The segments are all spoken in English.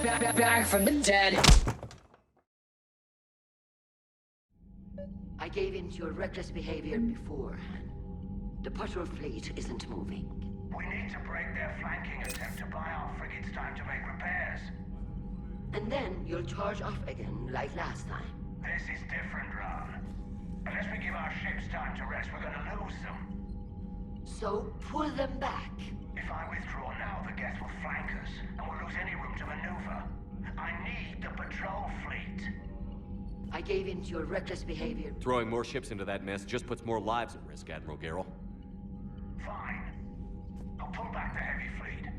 back from the dead. I gave in to your reckless behavior beforehand. The patrol fleet isn't moving. We need to break their flanking attempt to buy our frigates time to make repairs. And then you'll charge off again, like last time. This is different, Ron. Unless we give our ships time to rest, we're gonna lose them. So, pull them back. If I withdraw now, the Geth will flank us, and we'll lose any room to maneuver. I need the patrol fleet. I gave in to your reckless behavior. Throwing more ships into that mess just puts more lives at risk, Admiral Garrel. Fine. I'll pull back the heavy fleet.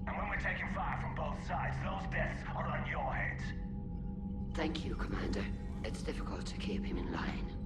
And when we're taking fire from both sides, those deaths are on your heads. Thank you, Commander. It's difficult to keep him in line.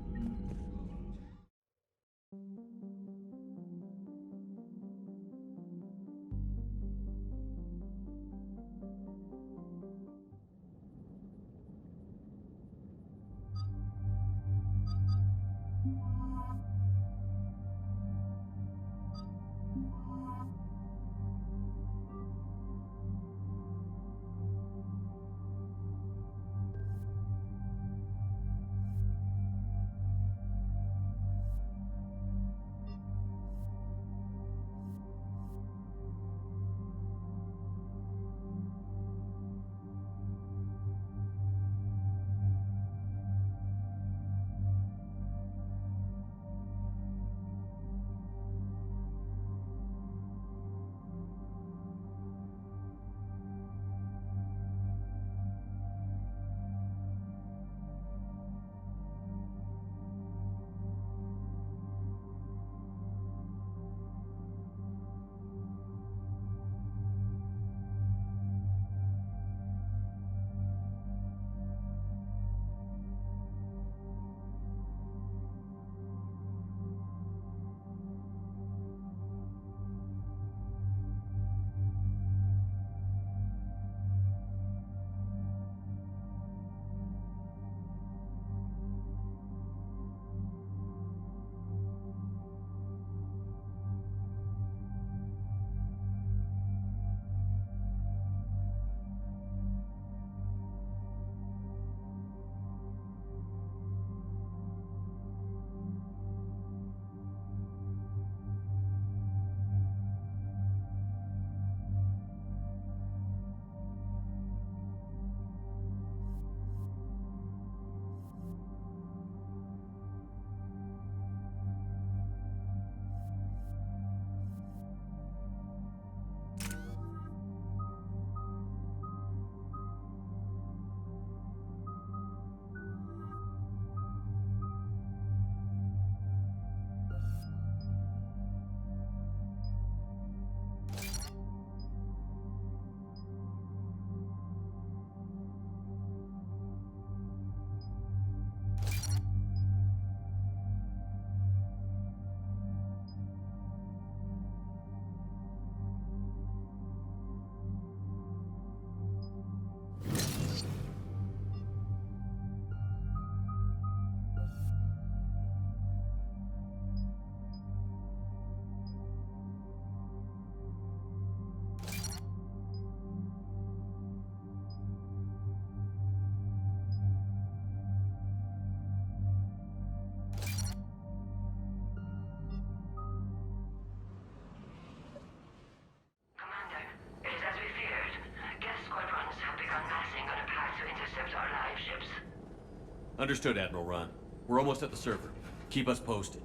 Understood, Admiral Ron. We're almost at the server. Keep us posted.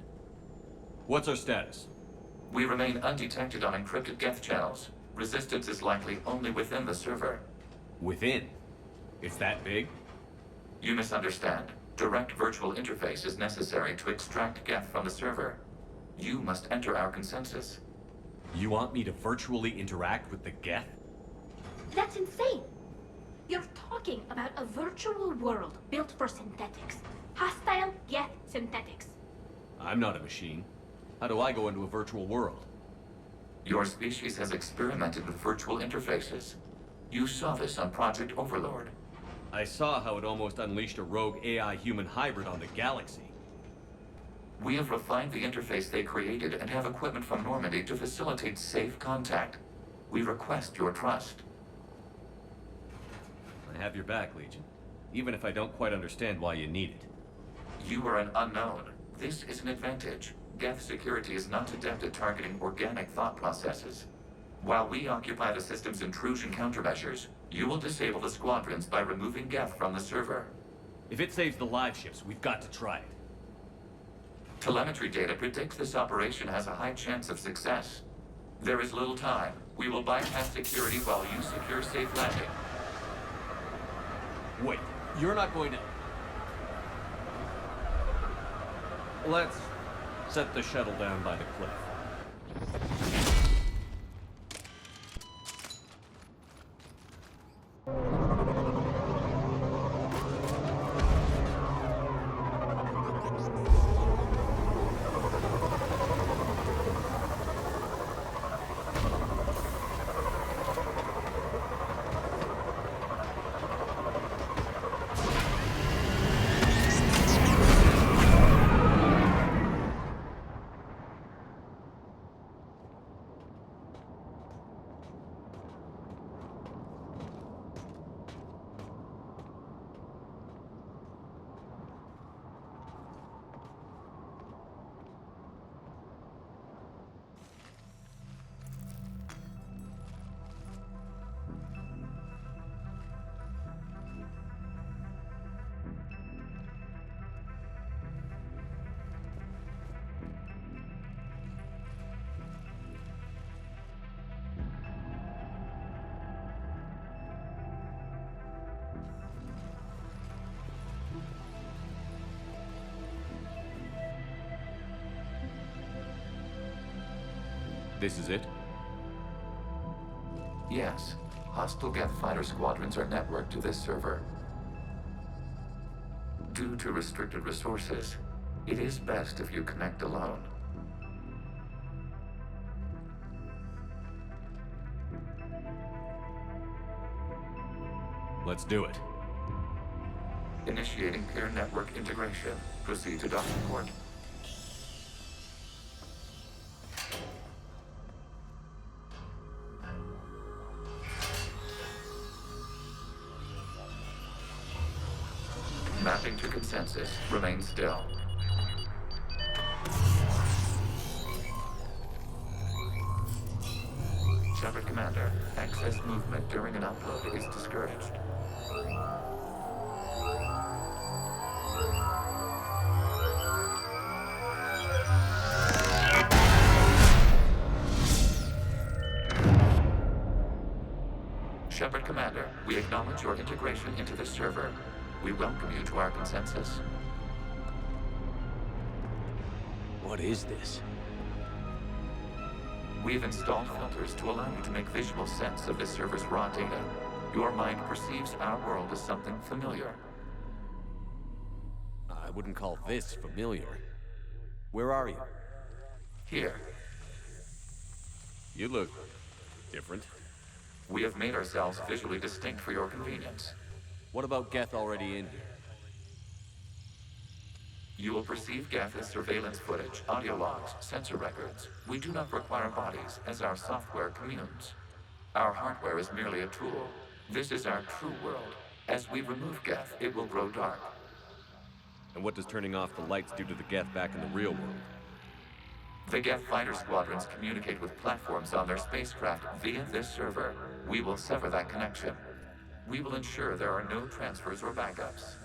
What's our status? We remain undetected on encrypted Geth channels. Resistance is likely only within the server. Within? It's that big? You misunderstand. Direct virtual interface is necessary to extract Geth from the server. You must enter our consensus. You want me to virtually interact with the Geth? That's insane! You're talking about a virtual world built for synthetics. Hostile Geth synthetics. I'm not a machine. How do I go into a virtual world? Your species has experimented with virtual interfaces. You saw this on Project Overlord. I saw how it almost unleashed a rogue AI-human hybrid on the galaxy. We have refined the interface they created and have equipment from Normandy to facilitate safe contact. We request your trust. I have your back, Legion. Even if I don't quite understand why you need it. You are an unknown. This is an advantage. Geth security is not adept at targeting organic thought processes. While we occupy the system's intrusion countermeasures, you will disable the squadrons by removing Geth from the server. If it saves the live ships, we've got to try it. Telemetry data predicts this operation has a high chance of success. There is little time. We will bypass security while you secure safe landing. Wait, you're not going to... Let's set the shuttle down by the cliff. This is it? Yes. Hostile Geth fighter squadrons are networked to this server. Due to restricted resources, it is best if you connect alone. Let's do it. Initiating peer network integration. Proceed to docking port. Mapping to consensus. Remain still. Shepard Commander, excess movement during an upload is discouraged. Shepard Commander, we acknowledge your integration into the server. We welcome you to our consensus. What is this? We've installed filters to allow you to make visual sense of this server's raw data. Your mind perceives our world as something familiar. I wouldn't call this familiar. Where are you? Here, You look different. we have made ourselves visually distinct for your convenience. What about Geth already in here? You will perceive Geth as surveillance footage, audio logs, sensor records. We do not require bodies, as our software communes. Our hardware is merely a tool. This is our true world. As we remove Geth, it will grow dark. And what does turning off the lights do to the Geth back in the real world? The Geth fighter squadrons communicate with platforms on their spacecraft via this server. We will sever that connection. We will ensure there are no transfers or backups.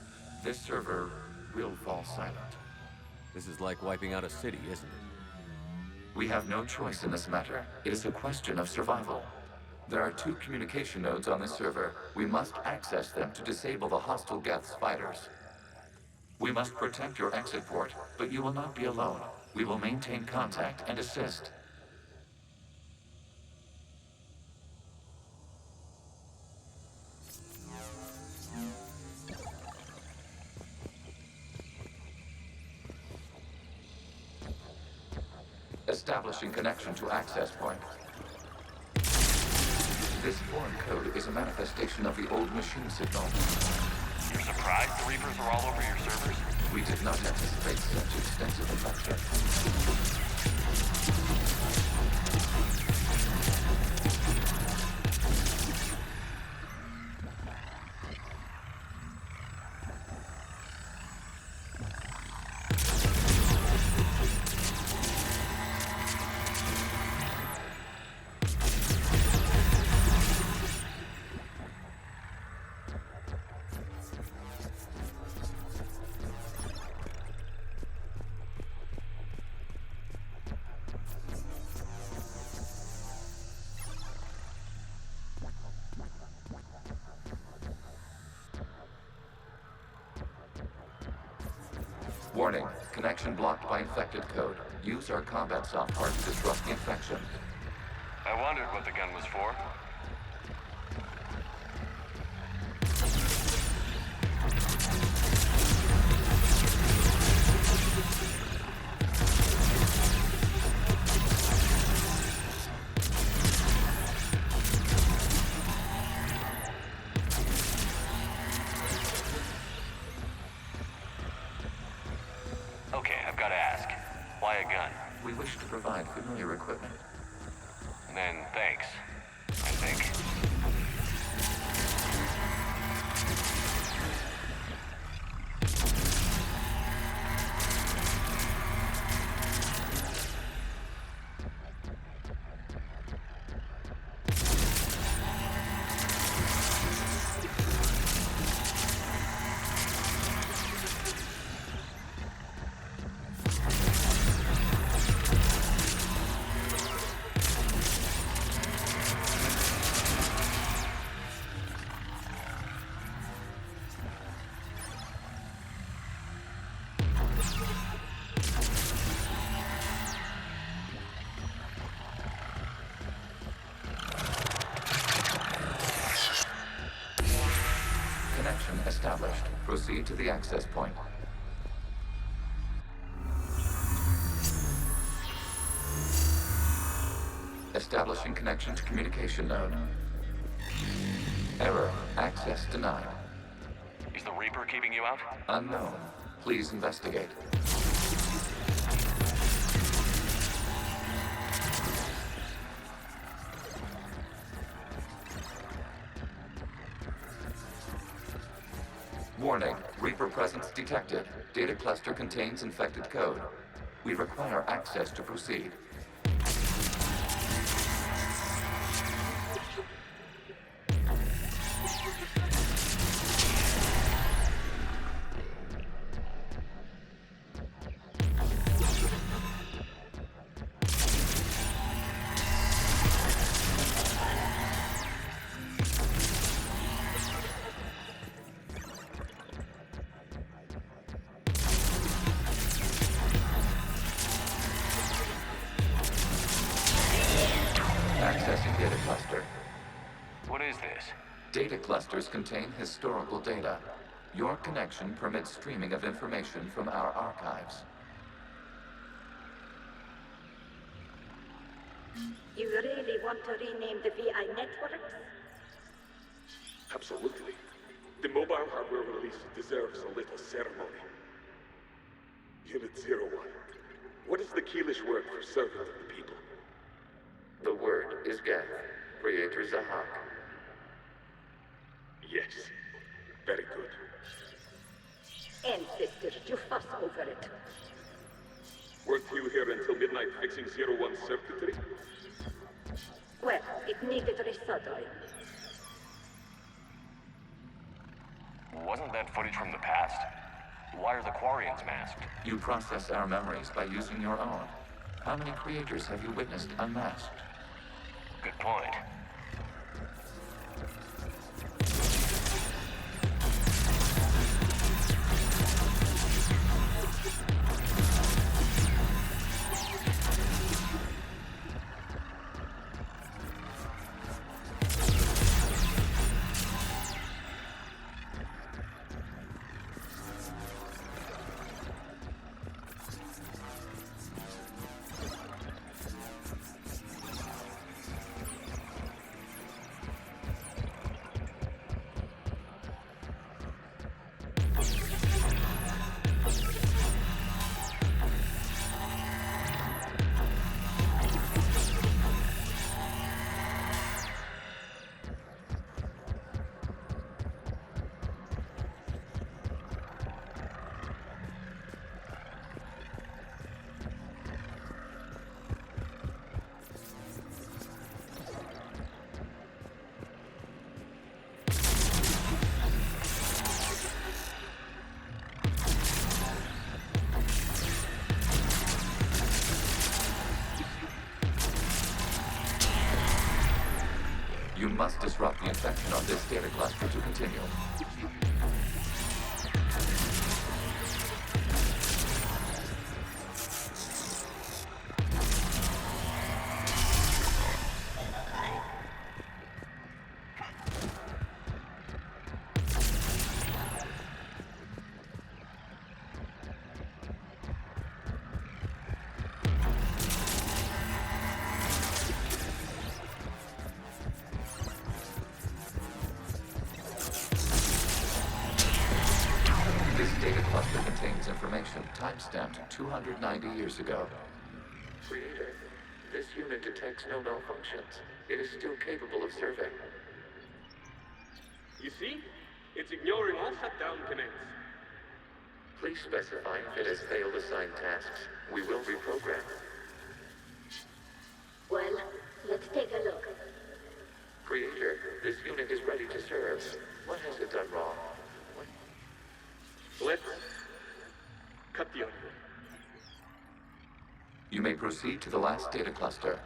This server will fall silent. This is like wiping out a city, isn't it? We have no choice in this matter. It is a question of survival. There are 2 communication nodes on this server. We must access them to disable the hostile Geth's fighters. We must protect your exit port, but you will not be alone. We will maintain contact and assist. Establishing connection to access point. This foreign code is a manifestation of the old machine signal. You're surprised the Reapers are all over your servers? We did not anticipate such extensive infection. Warning, connection blocked by infected code. Use our combat software to disrupt the infection. I wondered what the gun was for. Okay, I've got to ask. Why a gun? We wish to provide familiar equipment. Then thanks, I think. Connection established. Proceed to the access point. Establishing connection to communication node. Error. Access denied. Is the Reaper keeping you out? Unknown. Please investigate. Warning. Reaper presence detected. Data cluster contains infected code. We require access to proceed. Accessing data cluster. What is this? Data clusters contain historical data. Your connection permits streaming of information from our archives. You really want to rename the VI networks? Absolutely. The mobile hardware release deserves a little ceremony. Unit 01. What is the Keelish word for servant of the people? The word is Geth, Creator Zahak. Yes. Very good. Ancestors, you fuss over it. Weren't you here until midnight fixing 01's circuitry? Well, it needed resoldering. Wasn't that footage from the past? Why are the Quarians masked? You process our memories by using your own. How many creators have you witnessed unmasked? Good point. You must disrupt the infection on this data cluster to continue. cluster contains information time-stamped 290 years ago. Creator, this unit detects no malfunctions. It is still capable of serving. You see? It's ignoring all shutdown commands. Please specify if it has failed assigned tasks. We will reprogram. Well, let's take a look. Creator, this unit is ready to serve. What has it done wrong? Let's cut the audio. You may proceed to the last data cluster.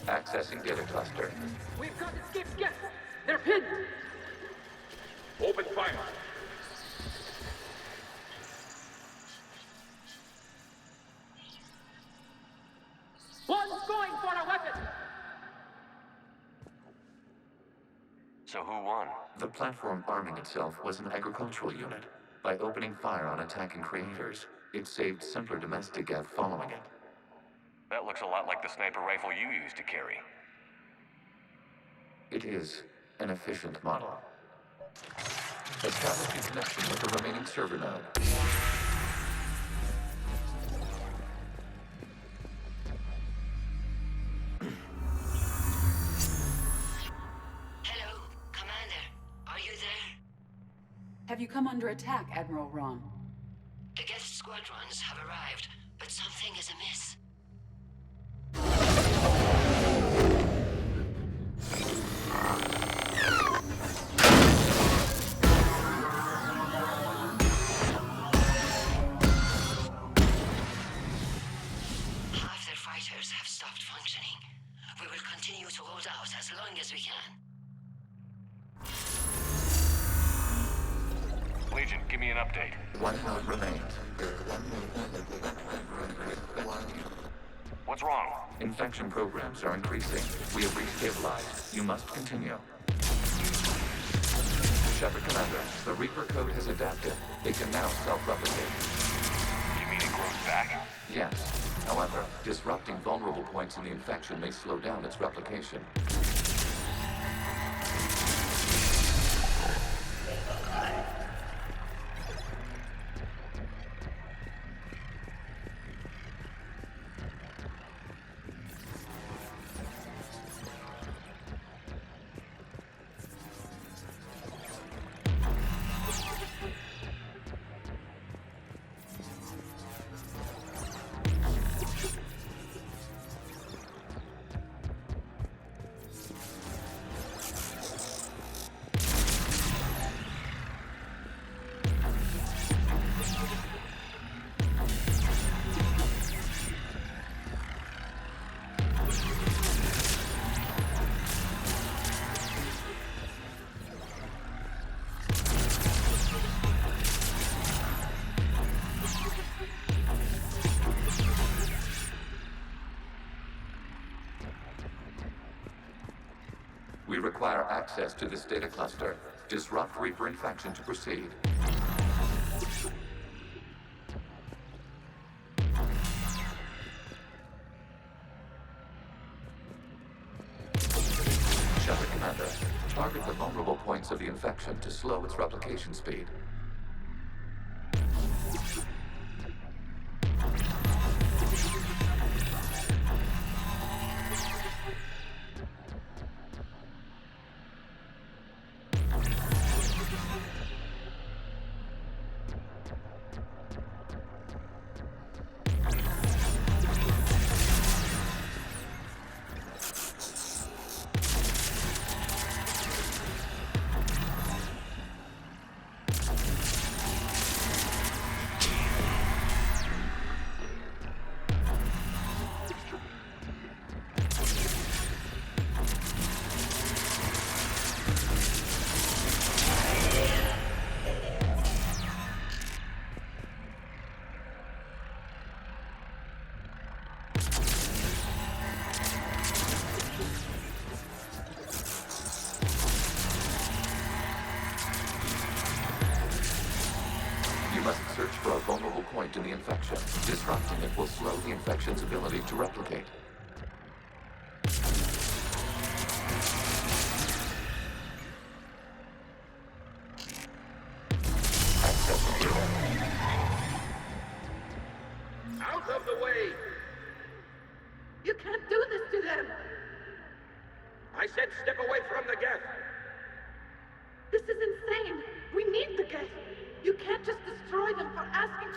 Accessing data cluster. We've got escaped Geth! They're pinned! Open fire. One's going for a weapon! So who won? The platform arming itself was an agricultural unit. By opening fire on attacking creators, it saved simpler domestic Geth following it. That looks a lot like the sniper rifle you used to carry. It is an efficient model. Establishing connection with the remaining server node. Hello, Commander. Are you there? Have you come under attack, Admiral Ron? The Geth squadrons have arrived, but something is amiss. Half their fighters have stopped functioning. We will continue to hold out as long as we can. Legion, give me an update. One node remains. What's wrong? Infection programs are increasing. We have restabilized. You must continue. Shep, Commander, the Reaper code has adapted. They can now self-replicate. You mean it grows back? Yes. However, disrupting vulnerable points in the infection may slow down its replication. We require access to this data cluster. Disrupt Reaper infection to proceed. Shepard, Commander, target the vulnerable points of the infection to slow its replication speed. search for a vulnerable point in the infection. Disrupting it will slow the infection's ability to replicate. Accessing data. Out of the way! You can't do this to them! I said step away from the Geth! This is insane! We need the Geth! You can't just destroy them for asking.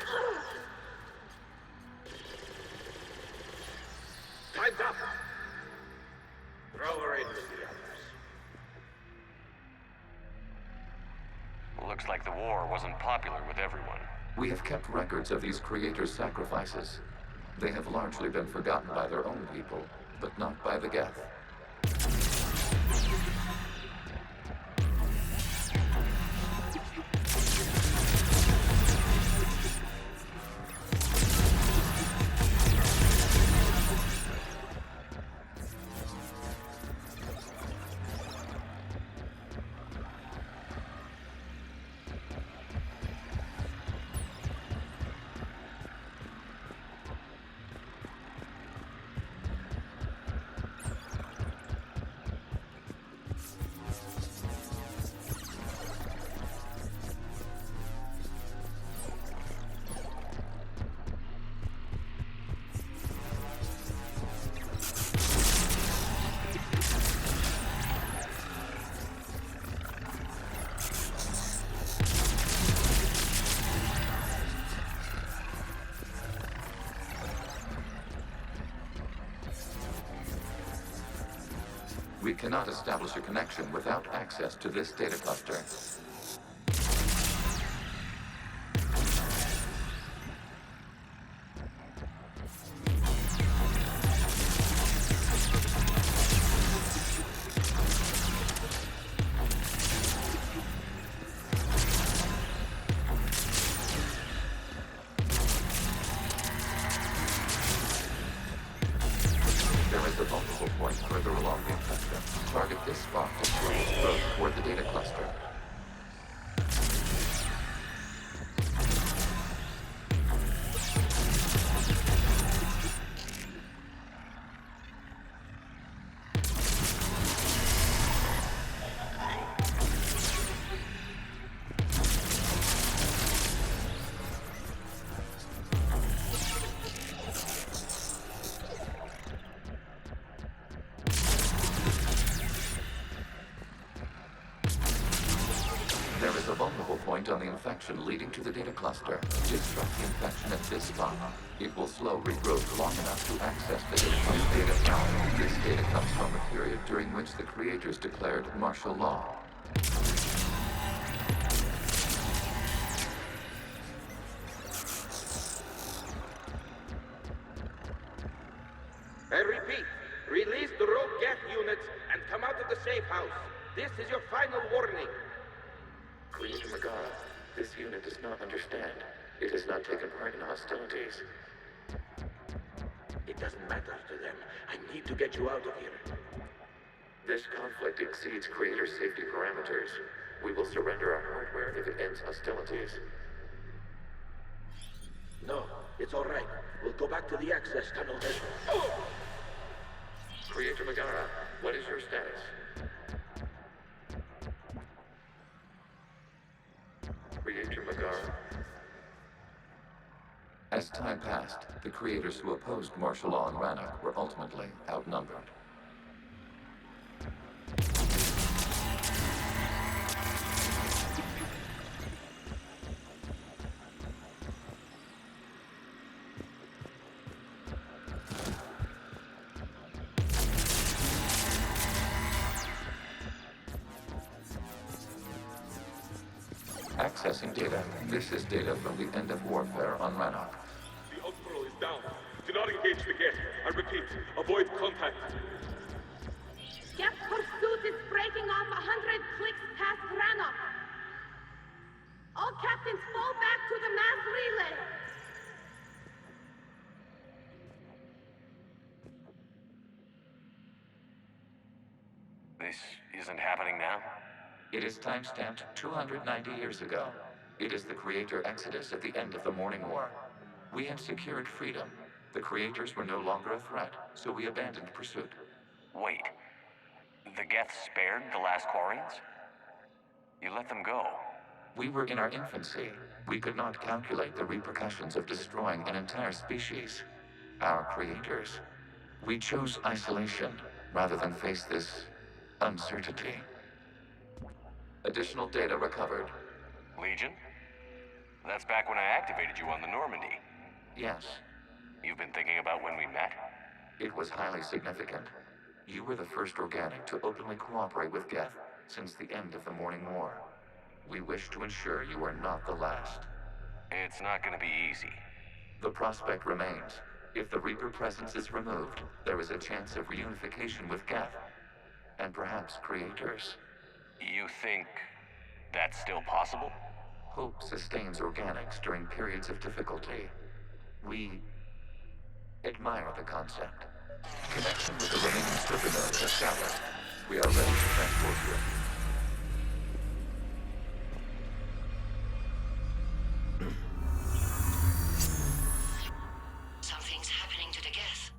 Time's up! Throw her in with the others. Looks like the war wasn't popular with everyone. We have kept records of these creators' sacrifices. They have largely been forgotten by their own people, but not by the Geth. We cannot establish a connection without access to this data cluster. There is a vulnerable point further along the infection. Target this spot to slow its growth toward the data cluster. There is a vulnerable point on the infection leading to the data cluster. Disrupt the infection at this spot. It will slow regrowth long enough to access the data cluster. This data comes from a period during which the creators declared martial law. I repeat, release the rogue Geth units and come out of the safe house. This is your final warning. Creator Megara, this unit does not understand. It has not taken part in hostilities. It doesn't matter to them. I need to get you out of here. This conflict exceeds Creator safety parameters. We will surrender our hardware if it ends hostilities. No, it's all right. We'll go back to the access tunnel then. Oh! Creator Megara, what is your status? Creator Megara. As time passed, the creators who opposed martial law in Rannoch were ultimately outnumbered. Accessing data. This is data from the end of warfare on Rannoch. The Outbro is down. Do not engage the Geth. I repeat, avoid contact. Geth pursuit is breaking off 100 clicks past Rannoch. All captains fall back to the mass relay. This isn't happening now? It is timestamped 290 years ago. It is the Creator Exodus at the end of the Morning War. We had secured freedom. The Creators were no longer a threat, so we abandoned pursuit. Wait. The Geth spared the last Quarians? You let them go. We were in our infancy. We could not calculate the repercussions of destroying an entire species. Our creators. We chose isolation rather than face this uncertainty. Additional data recovered. Legion? That's back when I activated you on the Normandy. Yes, You've been thinking about when we met? it was highly significant. You were the first organic to openly cooperate with Geth since the end of the Morning War. We wish to ensure you are not the last. It's not gonna be easy. The prospect remains. If the Reaper presence is removed, there is a chance of reunification with Geth. And perhaps creators. You think that's still possible? Hope sustains organics during periods of difficulty. We admire the concept. Connection with the remaining server nodes established. We are ready to transport you. Something's happening to the Geth.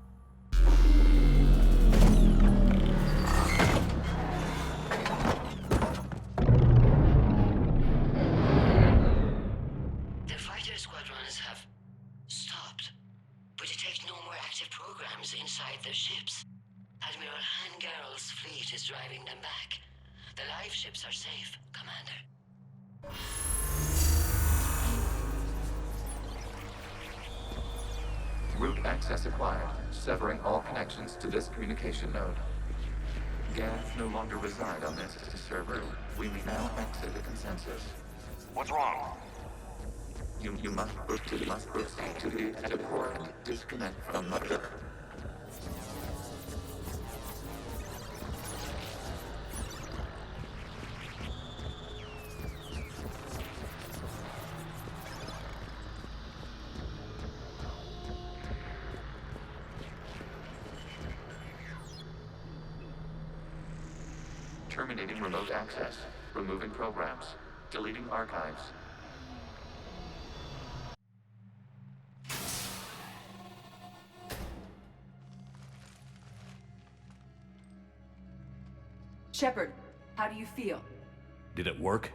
The fighter squadrons have stopped. We detect no more active programs inside their ships. Admiral Hangarl's fleet is driving them back. The live ships are safe, Commander. Route access acquired, severing all connections to this communication node. Geth no longer reside on this server. We may now exit the consensus. What's wrong? You must proceed to the exit port and disconnect from Mother. Terminating remote access. Removing programs. Deleting archives. Shepard, how do you feel? Did it work?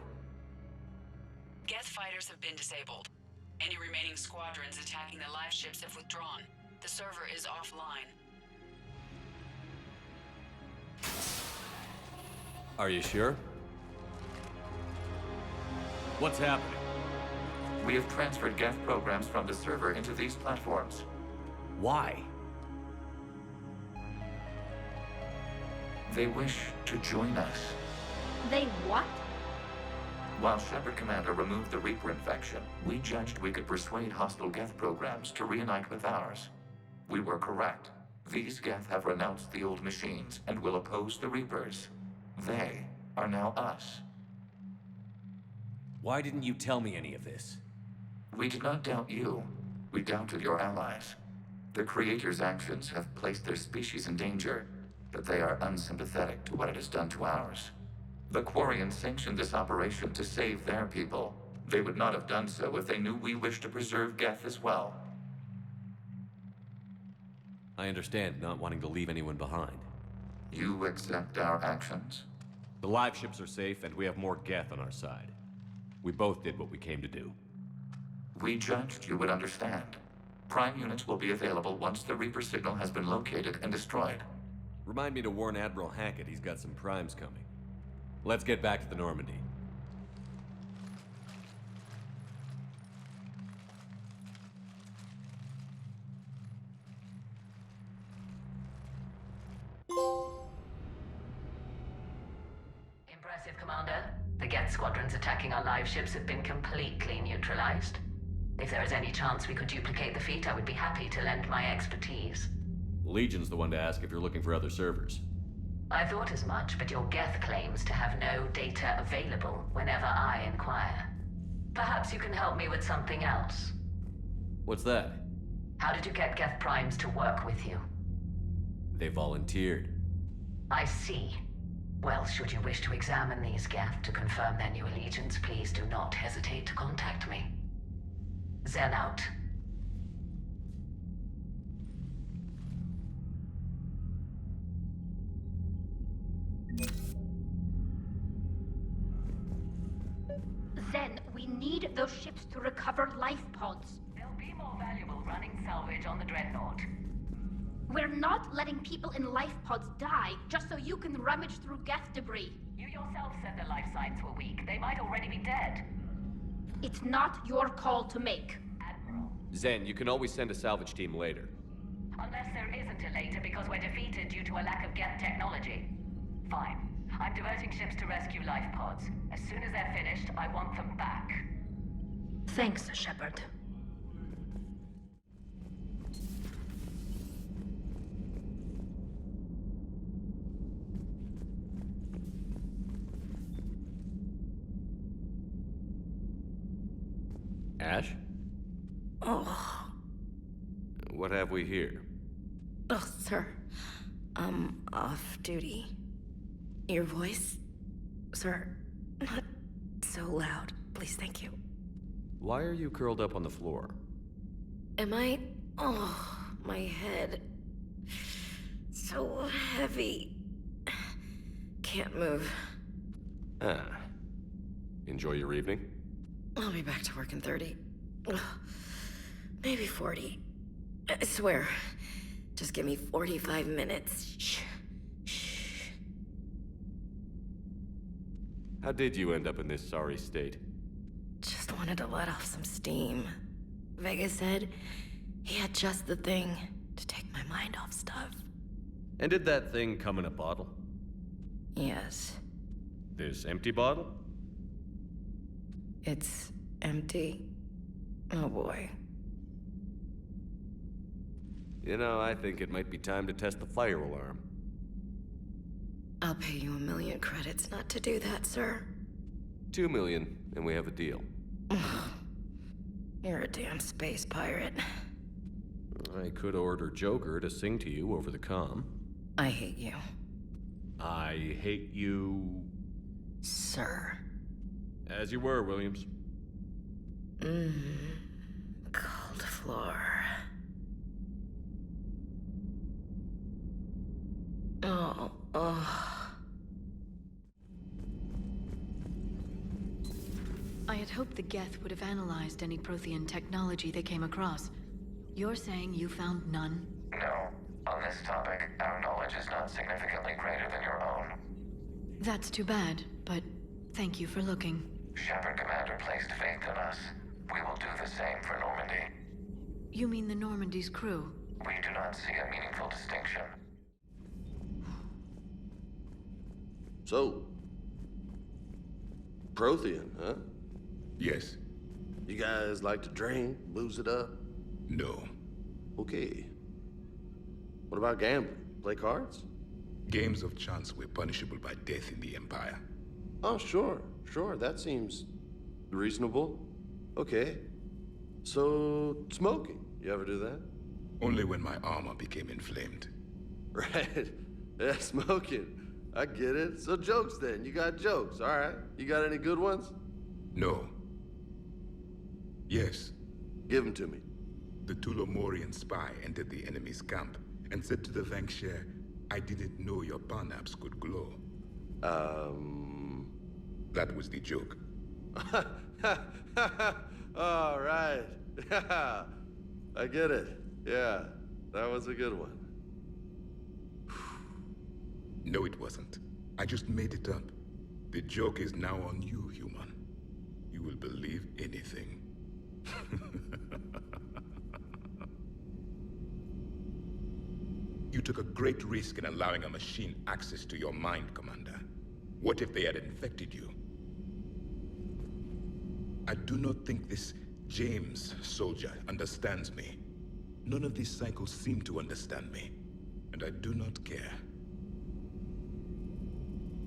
Geth fighters have been disabled. Any remaining squadrons attacking the live ships have withdrawn. The server is offline. Are you sure? What's happening? We have transferred Geth programs from the server into these platforms. Why? They wish to join us. They what? While Shepard Commander removed the Reaper infection, we judged we could persuade hostile Geth programs to reunite with ours. We were correct. These Geth have renounced the old machines and will oppose the Reapers. They are now us. Why didn't you tell me any of this? We did not doubt you. We doubted your allies. The Creator's actions have placed their species in danger, but they are unsympathetic to what it has done to ours. The Quarians sanctioned this operation to save their people. They would not have done so if they knew we wished to preserve Geth as well. I understand not wanting to leave anyone behind. You accept our actions? The live ships are safe, and we have more Geth on our side. We both did what we came to do. We judged you would understand. Prime units will be available once the Reaper signal has been located and destroyed. Remind me to warn Admiral Hackett he's got some primes coming. Let's get back to the Normandy. Impressive, Commander. The Geth squadrons attacking our live ships have been completely neutralized. If there is any chance we could duplicate the feat, I would be happy to lend my expertise. Legion's the one to ask if you're looking for other servers. I thought as much, but your Geth claims to have no data available whenever I inquire. Perhaps you can help me with something else. What's that? How did you get Geth Primes to work with you? They volunteered. I see. Well, should you wish to examine these Geth to confirm their new allegiance, please do not hesitate to contact me. Zen out. Zen, we need those ships to recover life pods. They'll be more valuable running salvage on the Dreadnought. We're not letting people in life pods die just so you can rummage through Geth debris. You yourself said their life signs were weak. They might already be dead. It's not your call to make. Admiral. Zen, you can always send a salvage team later. Unless there isn't a later because we're defeated due to a lack of Geth technology. Fine. I'm diverting ships to rescue life pods. As soon as they're finished, I want them back. Thanks, Shepard. Ash? Oh. What have we here? Oh, sir. I'm off duty. Your voice? Sir, not so loud. Please, thank you. Why are you curled up on the floor? Am I... Oh, my head. So heavy. Can't move. Ah. Enjoy your evening? I'll be back to work in 30. Ugh, maybe 40. I swear. Just give me 45 minutes. Shh. Shh. How did you end up in this sorry state? Just wanted to let off some steam. Vega said he had just the thing to take my mind off stuff. And did that thing come in a bottle? Yes. This empty bottle? It's empty. Oh boy. You know, I think it might be time to test the fire alarm. I'll pay you 1 million credits not to do that, sir. 2 million, and we have a deal. You're a damn space pirate. I could order Joker to sing to you over the comm. I hate you. I hate you... Sir. As you were, Williams. Cold floor. Oh. I had hoped the Geth would have analyzed any Prothean technology they came across. You're saying you found none? No. On this topic, our knowledge is not significantly greater than your own. That's too bad, but thank you for looking. Shepard Commander placed faith in us. We will do the same for Normandy. You mean the Normandy's crew? We do not see a meaningful distinction. So, Prothean, huh? Yes. You guys like to drink, booze it up? No. Okay. What about gambling? Play cards? Games of chance were punishable by death in the Empire. Oh, sure. That seems reasonable. Okay. So, smoking. You ever do that? Only when my armor became inflamed. Right. Yeah, smoking. I get it. So jokes then. You got jokes, all right. You got any good ones? No. Yes. Give them to me. The Tulomorian spy entered the enemy's camp and said to the Vanksher, I didn't know your parnaps could glow. That was the joke. All right. Yeah. I get it. Yeah. That was a good one. No, it wasn't. I just made it up. The joke is now on you, human. You will believe anything. You took a great risk in allowing a machine access to your mind, Commander. What if they had infected you? I do not think this James soldier understands me. None of these cycles seem to understand me, and I do not care.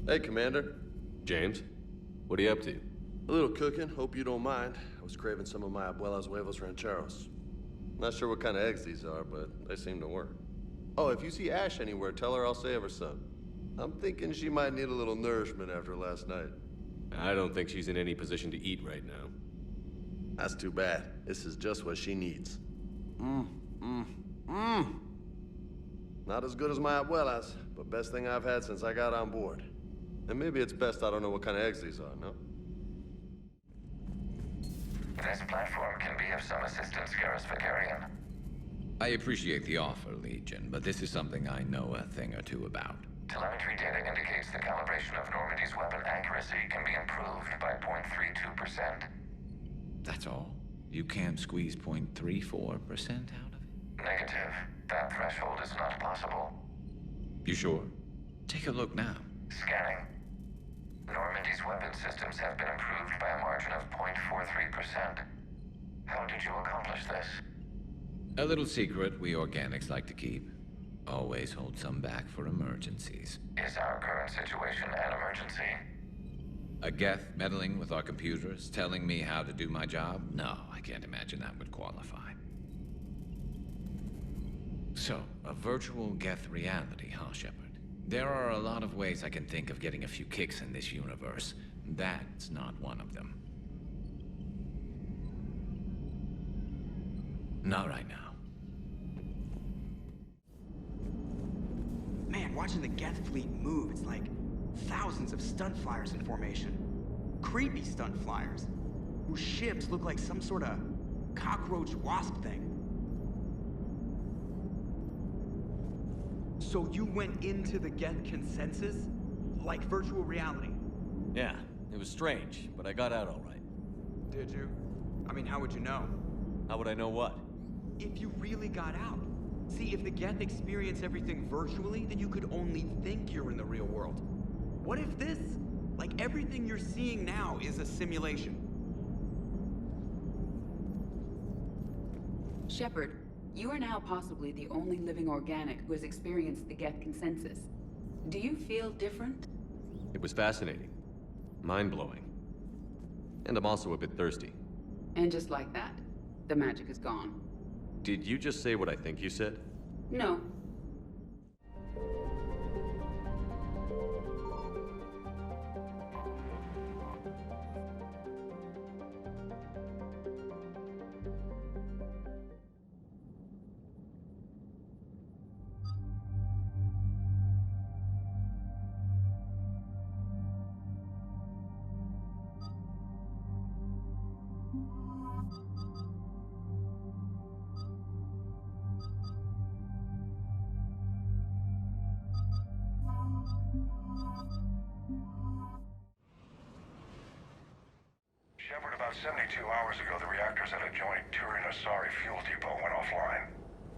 Hey, Commander. James, what are you up to? A little cooking. Hope you don't mind. I was craving some of my abuela's huevos rancheros. Not sure what kind of eggs these are, but they seem to work. Oh, if you see Ash anywhere, tell her I'll save her some. I'm thinking she might need a little nourishment after last night. I don't think she's in any position to eat right now. That's too bad. This is just what she needs. Not as good as my abuela's, but best thing I've had since I got on board. And maybe it's best I don't know what kind of eggs these are, no? This platform can be of some assistance, Garrus Vicarian. I appreciate the offer, Legion, but this is something I know a thing or two about. Telemetry data indicates the calibration of Normandy's weapon accuracy can be improved by 0.32%. That's all? You can't squeeze 0.34% out of it? Negative. That threshold is not possible. You sure? Take a look now. Scanning. Normandy's weapon systems have been improved by a margin of 0.43%. How did you accomplish this? A little secret we organics like to keep. Always hold some back for emergencies. Is our current situation an emergency? A Geth meddling with our computers, telling me how to do my job? No, I can't imagine that would qualify. So, a virtual Geth reality, huh, Shepard? There are a lot of ways I can think of getting a few kicks in this universe. That's not one of them. Not right now. Man, watching the Geth fleet move, it's like thousands of stunt flyers in formation. Creepy stunt flyers, whose ships look like some sort of cockroach wasp thing. So you went into the Geth consensus? Like virtual reality? Yeah, it was strange, but I got out all right. Did you? I mean, how would you know? How would I know what? If you really got out. See, if the Geth experience everything virtually, then you could only think you're in the real world. What if this, like everything you're seeing now, is a simulation? Shepard, you are now possibly the only living organic who has experienced the Geth consensus. Do you feel different? It was fascinating. Mind-blowing. And I'm also a bit thirsty. And just like that, the magic is gone. Did you just say what I think you said? No. Shepard, about 72 hours ago, the reactors at a joint Turin-Asari fuel depot went offline.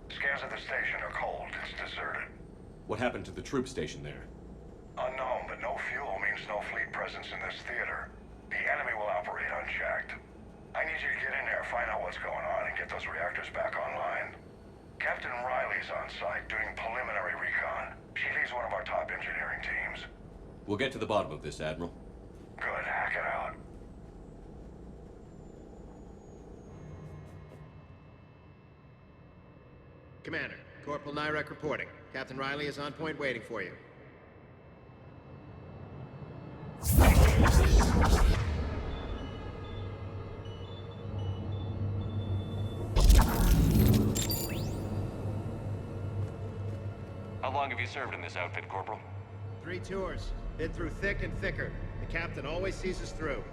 Scans of the station are cold. It's deserted. What happened to the troop station there? Unknown, but no fuel means no fleet presence in this theater. The enemy will operate unchecked. I need you to get in there, find out what's going on, and get those reactors back online. Captain Riley's on site doing preliminary recon. She leads one of our top engineering teams. We'll get to the bottom of this, Admiral. Good, hack it out. Commander, Corporal Nyrek reporting. Captain Riley is on point waiting for you. How long have you served in this outfit, Corporal? 3 tours. Been through thick and thicker. The captain always sees us through.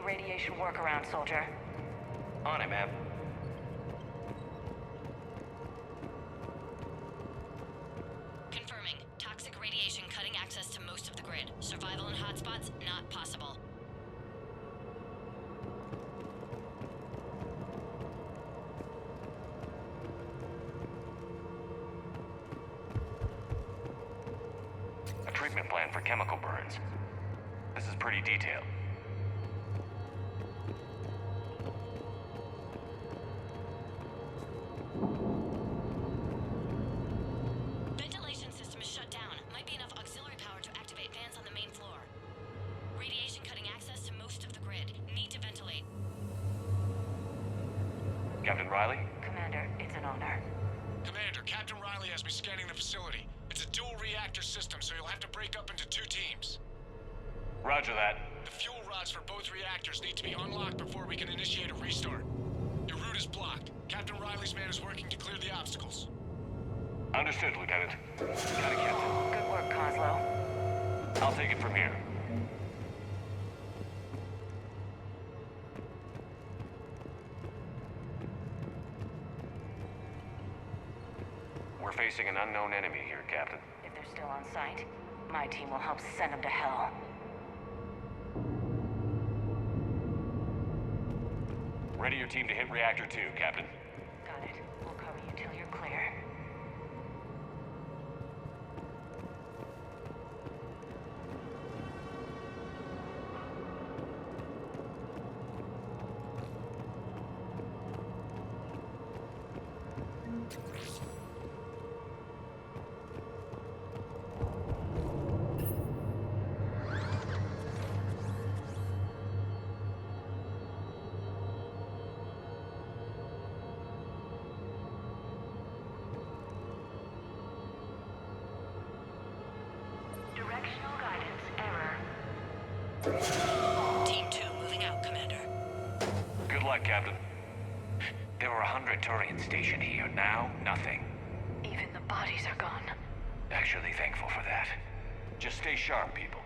Radiation workaround, soldier. On it, ma'am. Confirming. Toxic radiation cutting access to most of the grid. Survival in hotspots, not possible. treatment plan for chemical burns. This is pretty detailed. Ventilation system is shut down. Might be enough auxiliary power to activate fans on the main floor. Radiation cutting access to most of the grid. Need to ventilate. Captain Riley? Commander, it's an honor. Commander, Captain Riley has me scanning the facility. It's a dual reactor system, so you'll have to break up into 2 teams. Roger that. The fuel rods for both reactors need to be unlocked before we can initiate a restart. Your route is blocked. Captain Riley's man is working to clear the obstacles. Understood, Lieutenant. Got it, Captain. Good work, Coslow. I'll take it from here. We're facing an unknown enemy here, Captain. If they're still on site, my team will help send them to hell. Ready your team to hit Reactor 2, Captain. Got it. We'll cover you till you're clear. Directional guidance error. Team 2 moving out, Commander. Good luck, Captain. There were 100 Turians stationed here. Now, nothing. Even the bodies are gone. Actually thankful for that. Just stay sharp, people.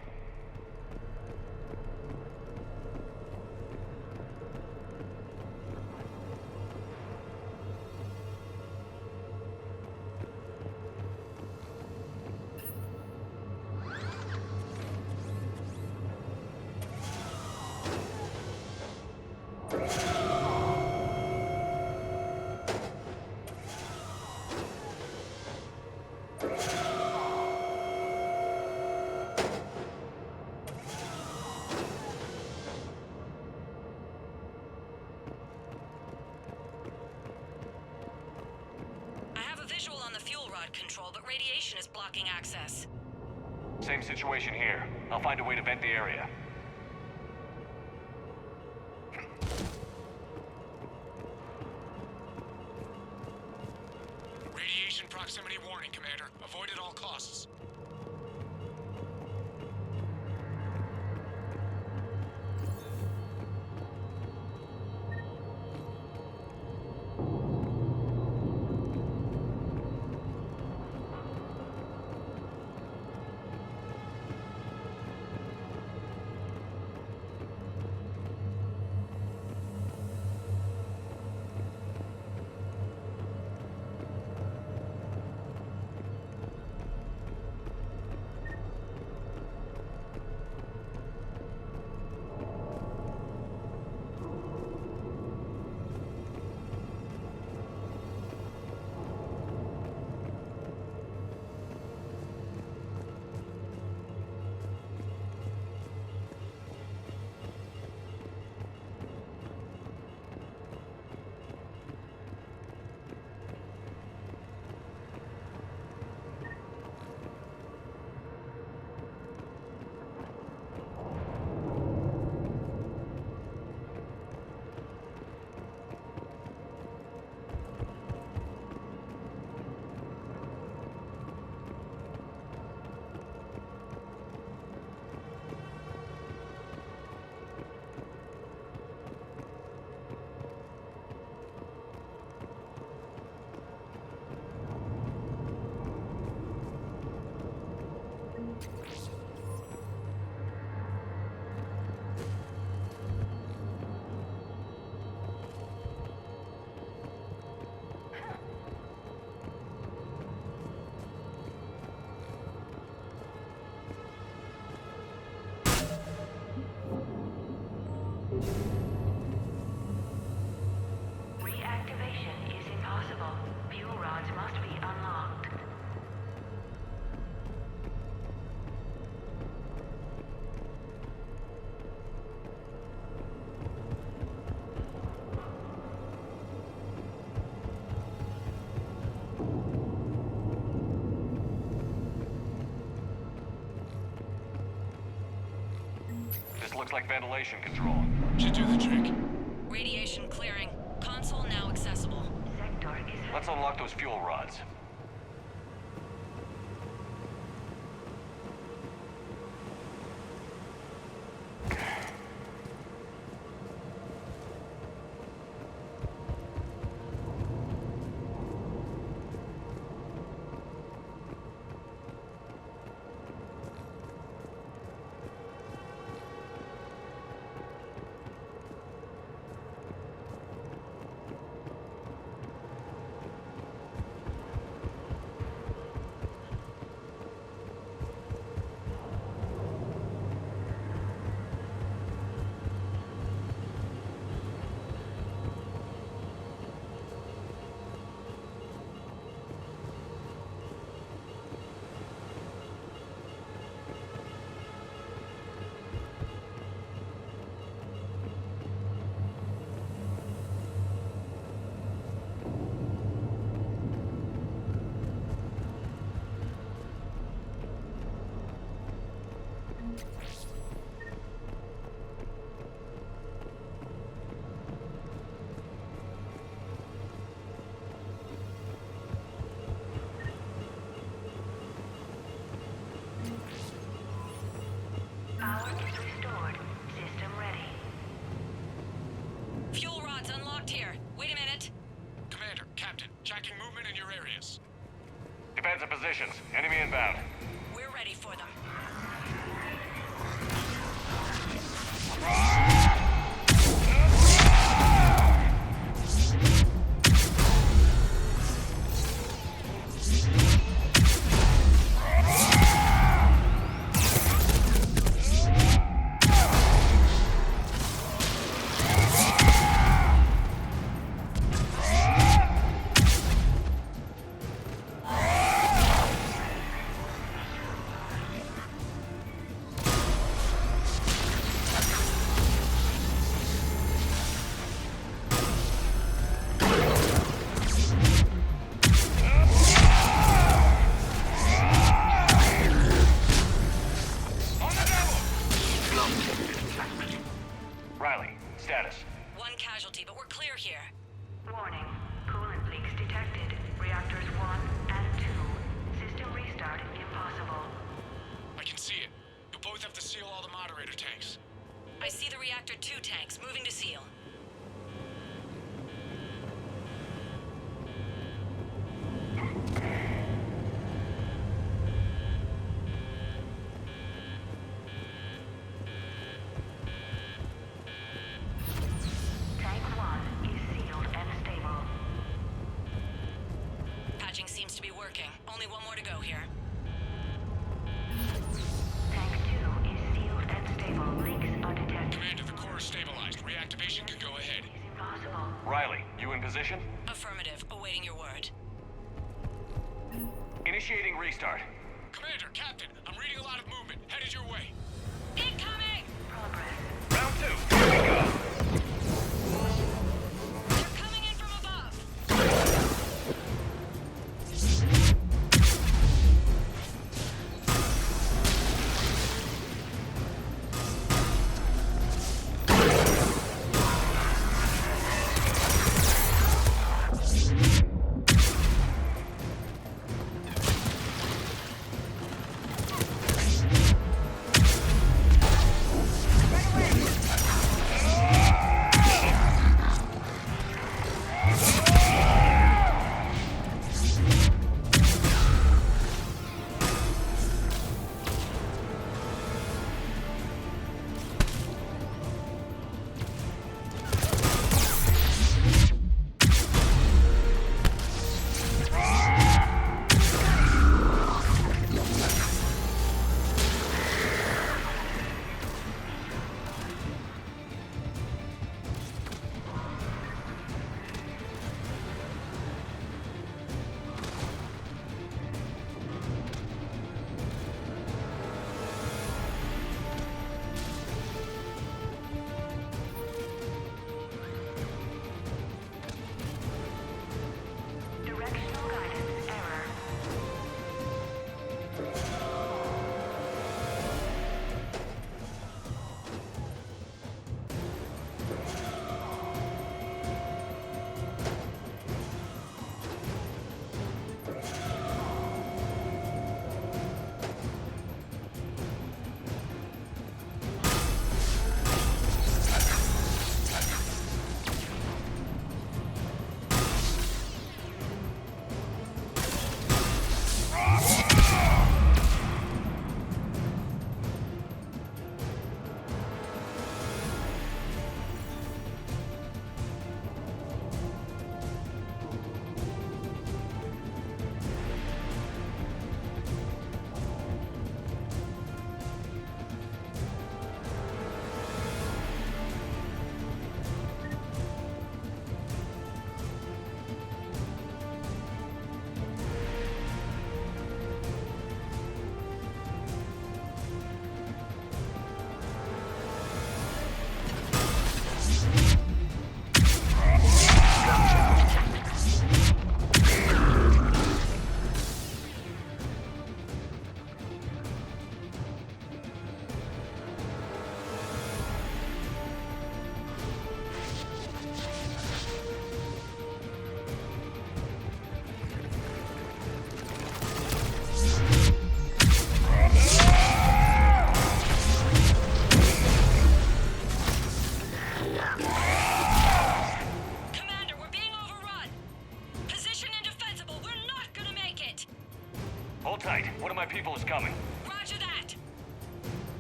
Control, but radiation is blocking access. Same situation here. I'll find a way to vent the area. Radiation proximity warning, Commander. Avoid at all costs. This looks like ventilation control. Should do the trick. Radiation clearing. Console now accessible. Sector is... Let's unlock those fuel rods. Power is restored. System ready. Fuel rods unlocked here. Wait a minute. Commander, Captain, tracking movement in your areas. Defensive positions. Enemy inbound. We're ready for them. Riley, status. One casualty, but we're clear here. Warning. Coolant leaks detected. Reactors 1 and 2. System restart impossible. I can see it. You'll both have to seal all the moderator tanks. I see the reactor 2 tanks moving to seal. Tank 1 is sealed and stable. Patching seems to be working. Only one more to go here. Tank 2 is sealed and stable. Leaks undetected. Commander, the core is stabilized. Reactivation can go ahead. Impossible. Riley, you in position? Affirmative. Awaiting your word. Initiating restart. Commander, Captain, I'm reading a lot of movement. Headed your way. Incoming! Progress. Round 2. Here we go. They're coming in from above.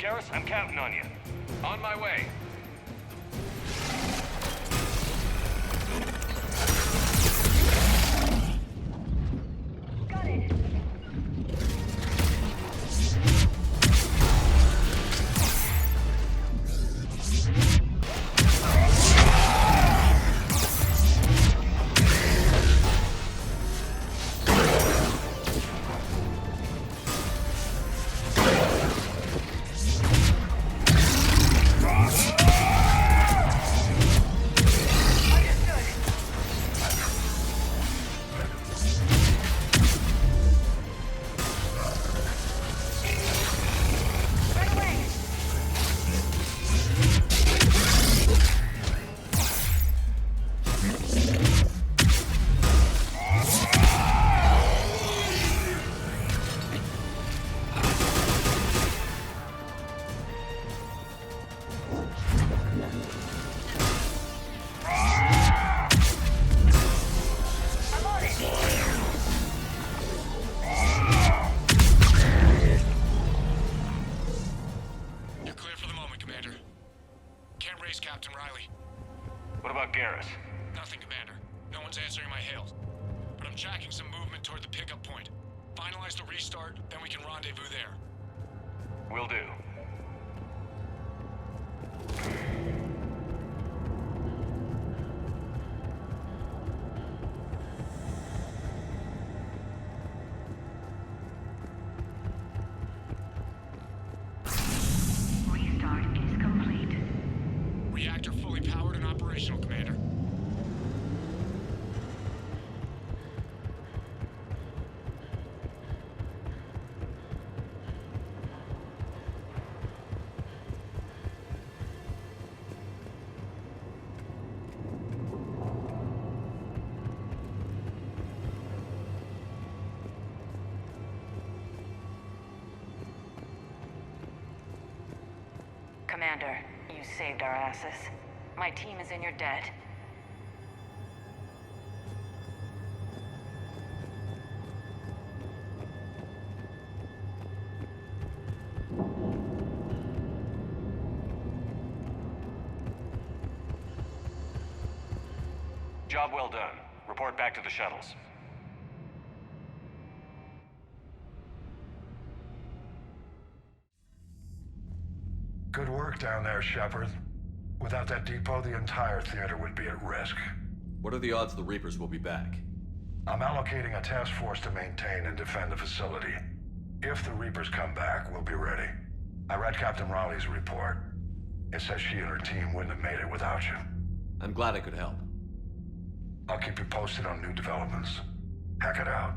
Garrus, I'm counting on you. On my way. Got it. You're clear for the moment, Commander. Can't raise Captain Riley. What about Garrus? Nothing, Commander. No one's answering my hails. But I'm tracking some movement toward the pickup point. Finalize the restart, then we can rendezvous there. Will do. Restart is complete. Reactor fully powered and operational, Commander. Commander, you saved our asses. My team is in your debt. Job well done. Report back to the shuttles. Good work down there, Shepard. Without that depot, the entire theater would be at risk. What are the odds the Reapers will be back? I'm allocating a task force to maintain and defend the facility. If the Reapers come back, we'll be ready. I read Captain Raleigh's report. It says she and her team wouldn't have made it without you. I'm glad I could help. I'll keep you posted on new developments. Hack it out.